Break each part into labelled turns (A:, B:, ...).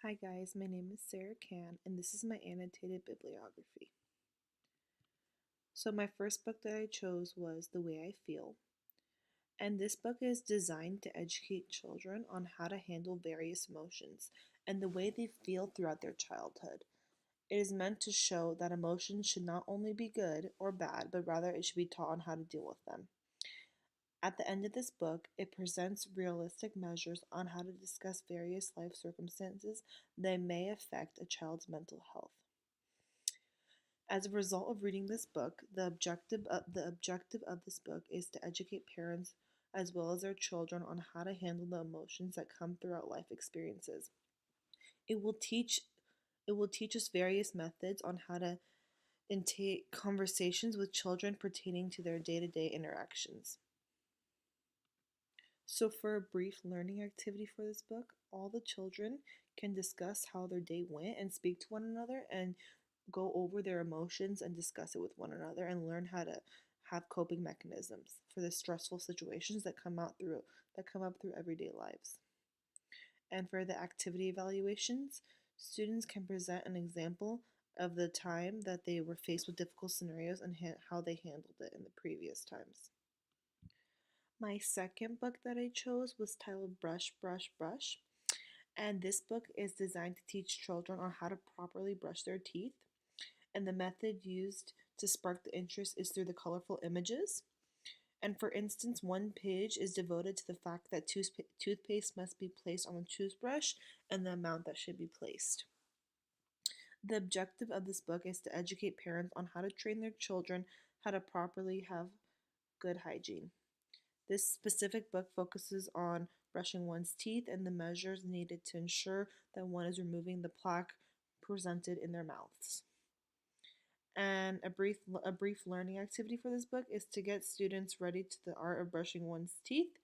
A: Hi guys, my name is Sarah Can, and this is my annotated bibliography. So my first book that I chose was The Way I Feel, and this book is designed to educate children on how to handle various emotions and the way they feel throughout their childhood. It is meant to show that emotions should not only be good or bad, but rather it should be taught on how to deal with them. At the end of this book, it presents realistic measures on how to discuss various life circumstances that may affect a child's mental health. As a result of reading this book, the objective of this book is to educate parents as well as their children on how to handle the emotions that come throughout life experiences. It will teach it will teach us various methods on how to intake conversations with children pertaining to their day-to-day interactions. So, for a brief learning activity for this book, all the children can discuss how their day went and speak to one another and go over their emotions and discuss it with one another and learn how to have coping mechanisms for the stressful situations that come up through everyday lives. And for the activity evaluations, students can present an example of the time that they were faced with difficult scenarios and how they handled it in the previous times. My second book that I chose was titled Brush, Brush, Brush. And this book is designed to teach children on how to properly brush their teeth. And the method used to spark the interest is through the colorful images. And for instance, one page is devoted to the fact that toothpaste must be placed on a toothbrush and the amount that should be placed. The objective of this book is to educate parents on how to train their children how to properly have good hygiene. This specific book focuses on brushing one's teeth and the measures needed to ensure that one is removing the plaque presented in their mouths. And a brief learning activity for this book is to get students ready to the art of brushing one's teeth.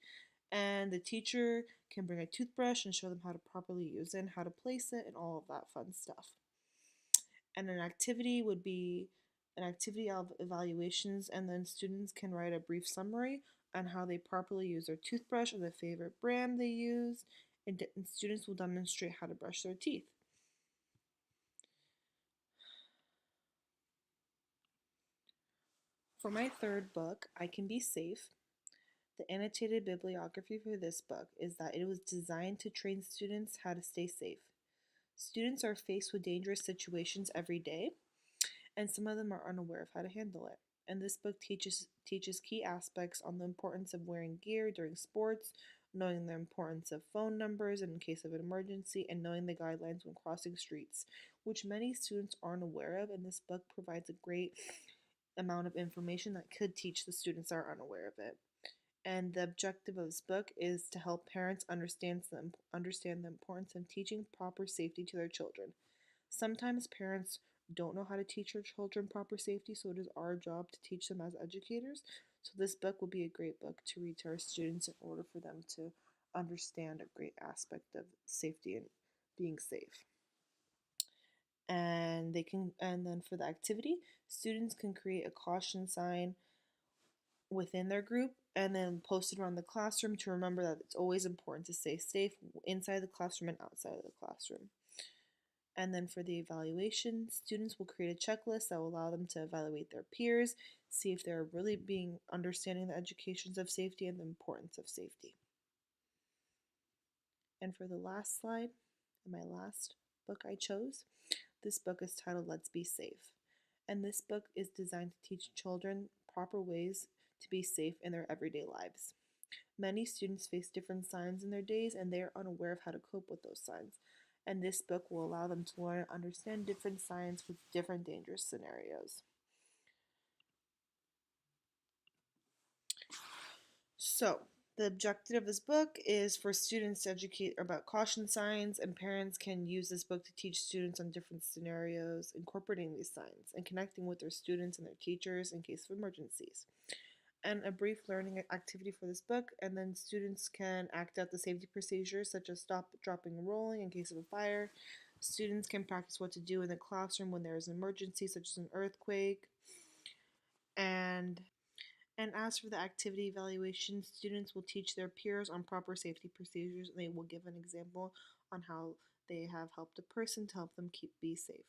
A: And the teacher can bring a toothbrush and show them how to properly use it and how to place it and all of that fun stuff. And an activity would be an activity of evaluations, and then students can write a brief summary on how they properly use their toothbrush or the favorite brand they use, and students will demonstrate how to brush their teeth. For my third book, I Can Be Safe, the annotated bibliography for this book is that it was designed to train students how to stay safe. Students are faced with dangerous situations every day, and some of them are unaware of how to handle it. And this book teaches key aspects on the importance of wearing gear during sports, knowing the importance of phone numbers in case of an emergency, and knowing the guidelines when crossing streets, which many students aren't aware of, and this book provides a great amount of information that could teach the students that are unaware of it. And the objective of this book is to help parents understand the importance of teaching proper safety to their children. Sometimes parents don't know how to teach their children proper safety, so it is our job to teach them as educators. So this book will be a great book to read to our students in order for them to understand a great aspect of safety and being safe. And then for the activity, students can create a caution sign within their group and then post it around the classroom to remember that it's always important to stay safe inside the classroom and outside of the classroom. And then for the evaluation, students will create a checklist that will allow them to evaluate their peers, see if they're really being understanding the educations of safety and the importance of safety. And for the last slide, my last book I chose, this book is titled Let's Be Safe. And this book is designed to teach children proper ways to be safe in their everyday lives. Many students face different signs in their days and they are unaware of how to cope with those signs. And this book will allow them to learn and understand different signs with different dangerous scenarios. So, the objective of this book is for students to educate about caution signs, and parents can use this book to teach students on different scenarios, incorporating these signs, and connecting with their students and their teachers in case of emergencies. And a brief learning activity for this book, and then students can act out the safety procedures such as stop, dropping, and rolling in case of a fire. Students can practice what to do in the classroom when there is an emergency such as an earthquake. And And as for the activity evaluation, students will teach their peers on proper safety procedures and they will give an example on how they have helped a person to help them be safe.